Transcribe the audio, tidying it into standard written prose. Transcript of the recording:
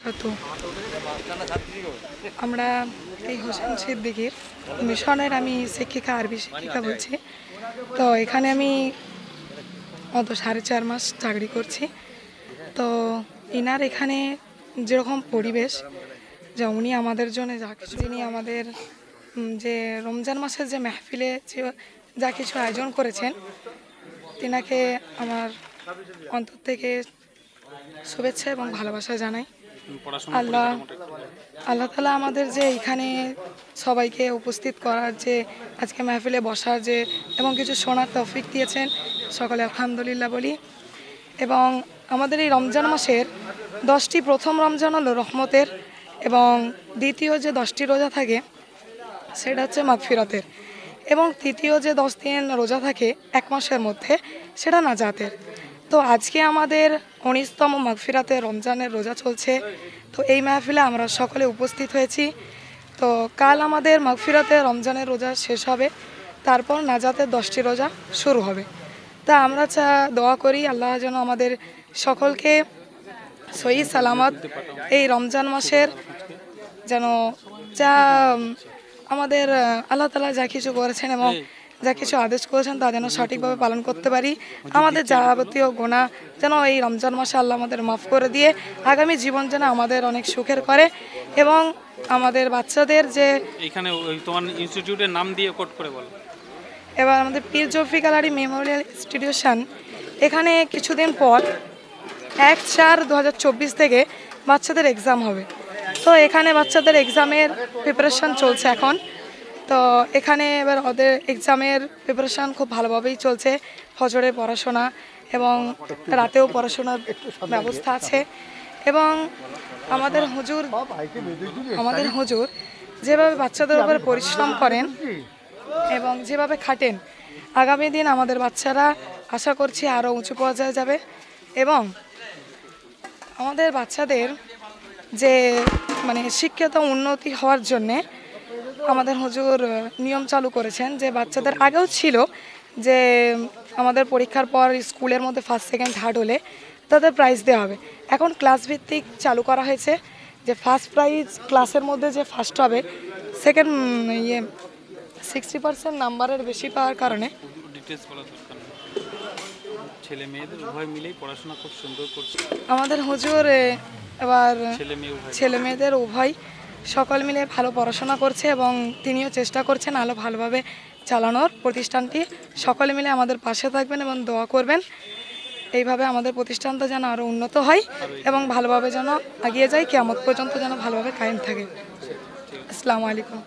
তো আমরা এই হোসেন সিদ্দিকীর মিশনের আমি শিক্ষিকা, আরবি শিক্ষিকা বলছি। তো এখানে আমি অত 4.5 মাস চাকরি করছি। তো ইনার এখানে যেরকম পরিবেশ, যে উনি আমাদের জন্য যা কিছু, যিনি আমাদের যে রমজান মাসের যে মেহফিলে যা কিছু আয়োজন করেছেন, তিনাকে আমার অন্তর থেকে শুভেচ্ছা এবং ভালোবাসা জানাই। আল্লাহ আল্লাহ তাআলা আমাদের যে এখানে সবাইকে উপস্থিত করার, যে আজকে মেহফিলে বসার যে এবং কিছু শোনার তৌফিক দিয়েছেন, সকলে আলহামদুলিল্লাহ বলি। এবং আমাদের এই রমজান মাসের 10টি প্রথম রমজান হলো রহমতের, এবং দ্বিতীয় যে 10টি রোজা থাকে সেটা হচ্ছে মাগফিরাতের, এবং তৃতীয় যে 10 দিন রোজা থাকে এক মাসের মধ্যে সেটা নাজাতের। তো আজকে আমাদের 19তম মাগফিরাতে রমজানের রোজা চলছে। তো এই মাহফিলে আমরা সকলে উপস্থিত হয়েছি। তো কাল আমাদের মাগফিরাতে রমজানের রোজা শেষ হবে, তারপর নাজাতের 10টি রোজা শুরু হবে। তা আমরা দোয়া করি আল্লাহ যেন আমাদের সকলকে সহি সালামত এই রমজান মাসের যেন যা আমাদের আল্লাহ তাআলা যা কিছু করেছেন এবং যা কিছু আদেশ করেছেন তা যেন সঠিকভাবে পালন করতে পারি। আমাদের যাবতীয় গুনাহ যেন এই রমজান মাসে আল্লাহ আমাদের মাফ করে দিয়ে আগামী জীবন যেন আমাদের অনেক সুখের করে, এবং আমাদের বাচ্চাদের যে এখানে তোমার ইনস্টিটিউটের নাম দিয়ে কোট করে বলো। এবার আমাদের পীর জুলফিকার আলী মেমোরিয়াল ইনস্টিটিউশন, এখানে কিছুদিন পর 1/4/2024 থেকে বাচ্চাদের এক্সাম হবে। তো এখানে বাচ্চাদের এক্সামের প্রিপারেশান চলছে এখন। তো এখানে এবার ওদের এক্সামের প্রিপারেশান খুব ভালোভাবেই চলছে। ফজরে পড়াশোনা এবং রাতেও পড়াশোনার ব্যবস্থা আছে। এবং আমাদের হুজুর যেভাবে বাচ্চাদের উপরে পরিশ্রম করেন এবং যেভাবে খাটেন, আগামী দিন আমাদের বাচ্চারা আশা করছি আরও উঁচু পর্যায়ে যাবে। এবং আমাদের বাচ্চাদের যে শিক্ষাতে উন্নতি হওয়ার জন্যে আমাদের হুজুর নিয়ম চালু করেছেন, যে বাচ্চাদের আগেও ছিল যে আমাদের পরীক্ষার পর স্কুলের মধ্যে ফার্স্ট সেকেন্ড থার্ড হলে তাদের প্রাইজ দেওয়া হবে। এখন ক্লাস ভিত্তিক চালু করা হয়েছে, যে ফার্স্ট প্রাইজ ক্লাসের মধ্যে যে ফার্স্ট হবে, সেকেন্ড 60% নাম্বারের বেশি পাওয়ার কারণে ছেলে মেয়েদের উভয় মিলেই পড়াশোনা খুব সুন্দর করছে। আমাদের হুজুর এবার ছেলে মেয়েদের উভয় সকল মিলে ভালো পড়াশোনা করছে, এবং তিনিও চেষ্টা করছেন আরও ভালোভাবে চালানোর প্রতিষ্ঠানটি। সকলে মিলে আমাদের পাশে থাকবেন এবং দোয়া করবেন, এইভাবে আমাদের প্রতিষ্ঠানটা যেন আরও উন্নত হয় এবং ভালোভাবে যেন এগিয়ে যায়, কিয়ামত পর্যন্ত যেন ভালোভাবে কায়েম থাকে। আসসালামু আলাইকুম।